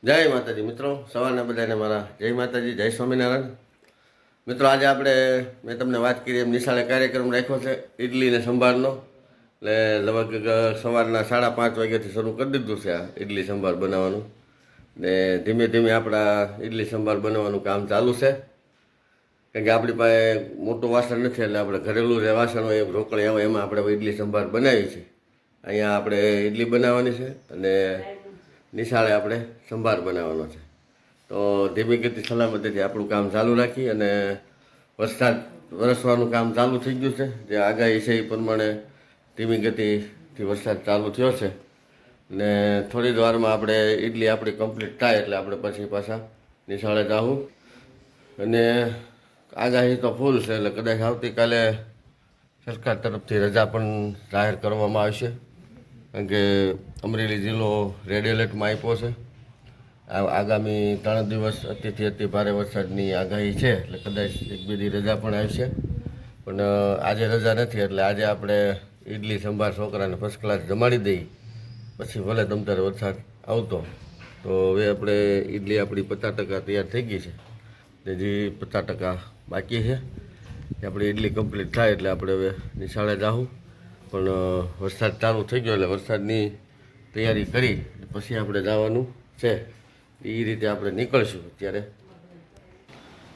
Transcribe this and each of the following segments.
જય માતાજી મિત્રો, સવારના બધાને મારા જય માતાજી, જય સ્વામિનારાયણ. મિત્રો આજે આપણે મેં તમને વાત કરી એમ નિશાળે કાર્યક્રમ રાખ્યો છે ઇડલી ને સંભારનો. એટલે લગભગ સવારના 5:30 વાગ્યાથી શરૂ કરી દીધું છે આ ઇડલી સંભાર બનાવવાનું. ને ધીમે ધીમે આપણા ઇડલી સંભાર બનાવવાનું કામ ચાલુ છે. કારણ કે આપણી પાસે મોટું વાસણ નથી, એટલે આપણે ઘરેલું જે વાસણ હોય રોકડી આવે એમાં આપણે ઇડલી સંભાર બનાવીએ છીએ. અહીંયા આપણે ઇડલી બનાવવાની છે અને નિશાળે આપણે સંભાર બનાવવાનો છે. તો ધીમી ગતિ સલામતીથી આપણું કામ ચાલુ રાખી અને વરસાદ વરસવાનું કામ ચાલુ થઈ ગયું છે. જે આગાહી છે એ પ્રમાણે ધીમી ગતિથી વરસાદ ચાલુ થયો છે. ને થોડી જ વારમાં આપણે ઇડલી આપણી કમ્પ્લીટ થાય એટલે આપણે પછી પાછા નિશાળે જાવું. અને આગાહી તો ફૂલ છે, એટલે કદાચ આવતીકાલે સરકાર તરફથી રજા પણ જાહેર કરવામાં આવશે. કારણ કે અમરેલી જિલ્લો રેડ એલર્ટમાં આપ્યો છે. આગામી 3 દિવસ અતિથી અતિ ભારે વરસાદની આગાહી છે, એટલે કદાચ 1-2 દી રજા પણ આવશે. પણ આજે રજા નથી, એટલે આજે આપણે ઇડલી સંભાર છોકરાને ફર્સ્ટ ક્લાસ જમાડી દઈએ. પછી ભલે તમતારે વરસાદ આવતો તો હવે આપણે ઇડલી આપણી 50% તૈયાર થઈ ગઈ છે. હજી 50% બાકી છે. આપણી ઇડલી કમ્પ્લીટ થાય એટલે આપણે હવે નિશાળે જાઉં. પણ વરસાદ ચાલુ થઈ ગયો એટલે વરસાદની તૈયારી કરી પછી આપણે જવાનું છે. એ રીતે આપણે નીકળશું. અત્યારે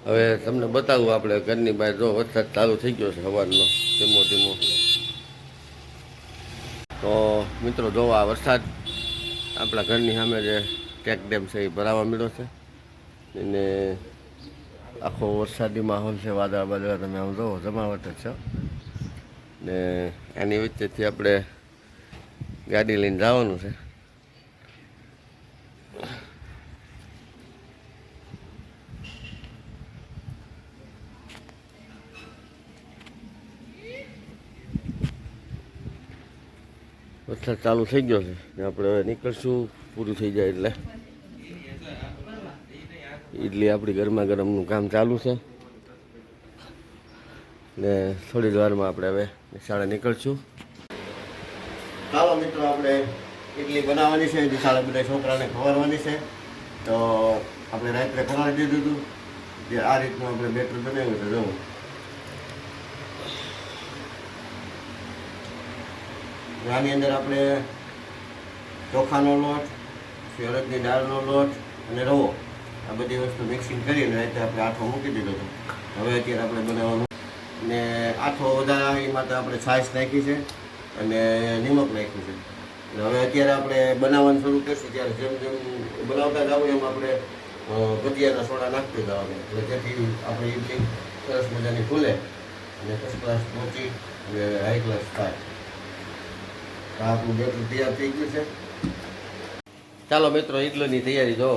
હવે તમને બતાવું, આપણે ઘરની બહાર જો વરસાદ ચાલુ થઈ ગયો છે સવારનો ધીમો ધીમો. તો મિત્રો જો આ વરસાદ આપણા ઘરની સામે જે ટેક ડેમ છે એ ભરાવા મળ્યો છે. અને આખો વરસાદી માહોલ છે, વાદળા બાદળા તમે આમ જુઓ જમાવટ જ છે. ને એની વચ્ચેથી આપણે ગાડી લઈને જવાનું છે. વરસાદ ચાલુ થઈ ગયો છે ને આપણે હવે નીકળશું પૂરું થઈ જાય એટલે. ઇડલી આપણી ગરમા ગરમનું કામ ચાલુ છે ને થોડી જ વારમાં આપણે હવે નિશાળે નીકળશું. ચાલો મિત્રો, આપણે ઇડલી બનાવવાની છે, નિશાળે બધા છોકરાને ખવડાવવાની છે. તો આપણે રાત્રે ખવડાવી દીધું હતું. જે આ રીતનું આપણે બેટર બનાવ્યું છે. જવું આની અંદર આપણે ચોખાનો લોટ, અડદની દાળનો લોટ અને રવો આ બધી વસ્તુ મિક્સિંગ કરીને રાતે આપણે આઠો મૂકી દીધો હતો. હવે અત્યારે આપણે બનાવવાનું ને આઠો વધારે એ માટે આપણે છાશ નાખી છે અને નિમક નાખ્યું છે. હવે અત્યારે આપણે બનાવવાનું શરૂ કરીશું. ત્યારે જેમ જેમ બનાવતા જાવ એમ આપણે ભજીયાના સોડા નાખતા જવાનું, એટલે જેથી આપણે ઇડલી સરસ મજાની ફૂલે અને ફર્સ્ટ ક્લાસ પહોંચી અને હાઈ ક્લાસ થાય. આપણું બેટર તૈયાર થઈ ગયું છે. ચાલો મિત્રો, ઇડલીની તૈયારી જો.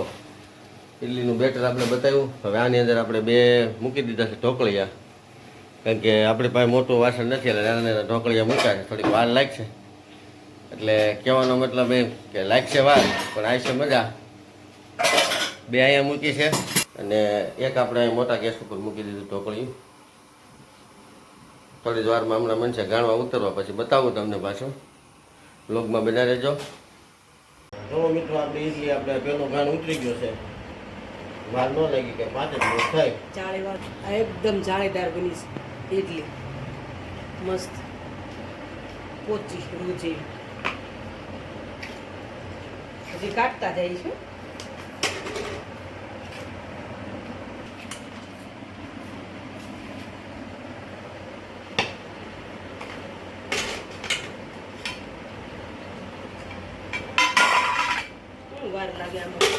ઇડલીનું બેટર આપણે બતાવ્યું. હવે આની અંદર આપણે 2 મૂકી દીધા છે ઢોકળિયા. કારણ કે આપણી પાસે મોટું વાસણ નથી, એટલે નાના નાના ઢોકળિયા મૂક્યા છે. થોડીક વાર લાગશે, એટલે કહેવાનો મતલબ એમ કે લાગશે વાર પણ આવશે મજા. 2 અહીંયા મૂકી છે અને એક આપણે મોટા ગેસ ઉપર મૂકી દીધું ઢોકળિયું. થોડી જ વારમાં હમણાં મન છે ગાણવા ઉતરવા, પછી બતાવું તમને પાછો. બ્લોગમાં બના રહેજો. જો મિત્રો, આપણી ઇડલી આપણે પેલું ગાણ ઉતરી ગયો છે. વાર ન લાગી કે 5 જ મિનિટ થાય. જાળીવાર એકદમ જાળીદાર બની છે ઇડલી, મસ્ત પોચી રૂચી. હજી કાઢતા જાય છે. વાર લાગે આમાં.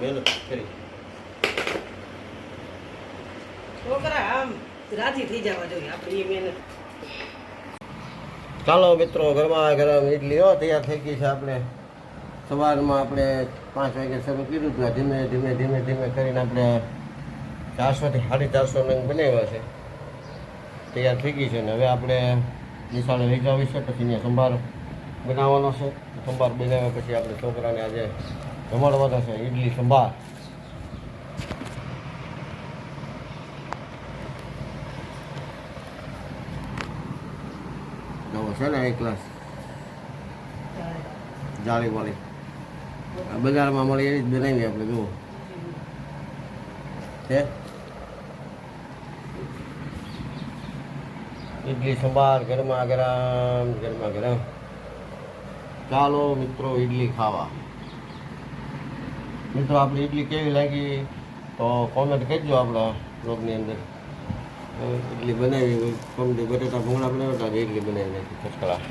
મહેનત કરી છોકરા આમ રાજી થઈ જવા જોઈએ આપણી એ મહેનત. ચાલો મિત્રો, ગરમા ગરમ ઇડલી તૈયાર થઈ ગઈ છે. આપણે સવારમાં આપણે 5 વાગે શરૂ કર્યું હતું. ધીમે ધીમે ધીમે ધીમે કરીને આપણે 400 થી 450 નંગ બનાવ્યા છે. તૈયાર થઈ ગઈ છે ને હવે આપણે નિશાળે લઈ જવી છે. પછી અહીંયા સંભાર બનાવવાનો છે. સંભાર બનાવ્યા પછી આપણે છોકરાને આજે જમાડવાનો છે ઇડલી સંભાર. નવો છે ને હાઈ ક્લાસ જાળીવાળી. આ બજારમાં મળે એવી જ બનાવી આપણે જુઓ છે ઇડલી સંભાર ગરમા ગરમ ગરમા ગરમ. ચાલો મિત્રો ઇડલી ખાવા. મિત્રો આપણી ઇડલી કેવી લાગી તો કોમેન્ટ કરજો આપણા બ્લોગની અંદર. ઇડલી બનાવી કમથી બટેટા ભૂંગળા બનાવ્યા હતા, ઇડલી બનાવી નાખી ફર્સ્ટ ક્લાસ.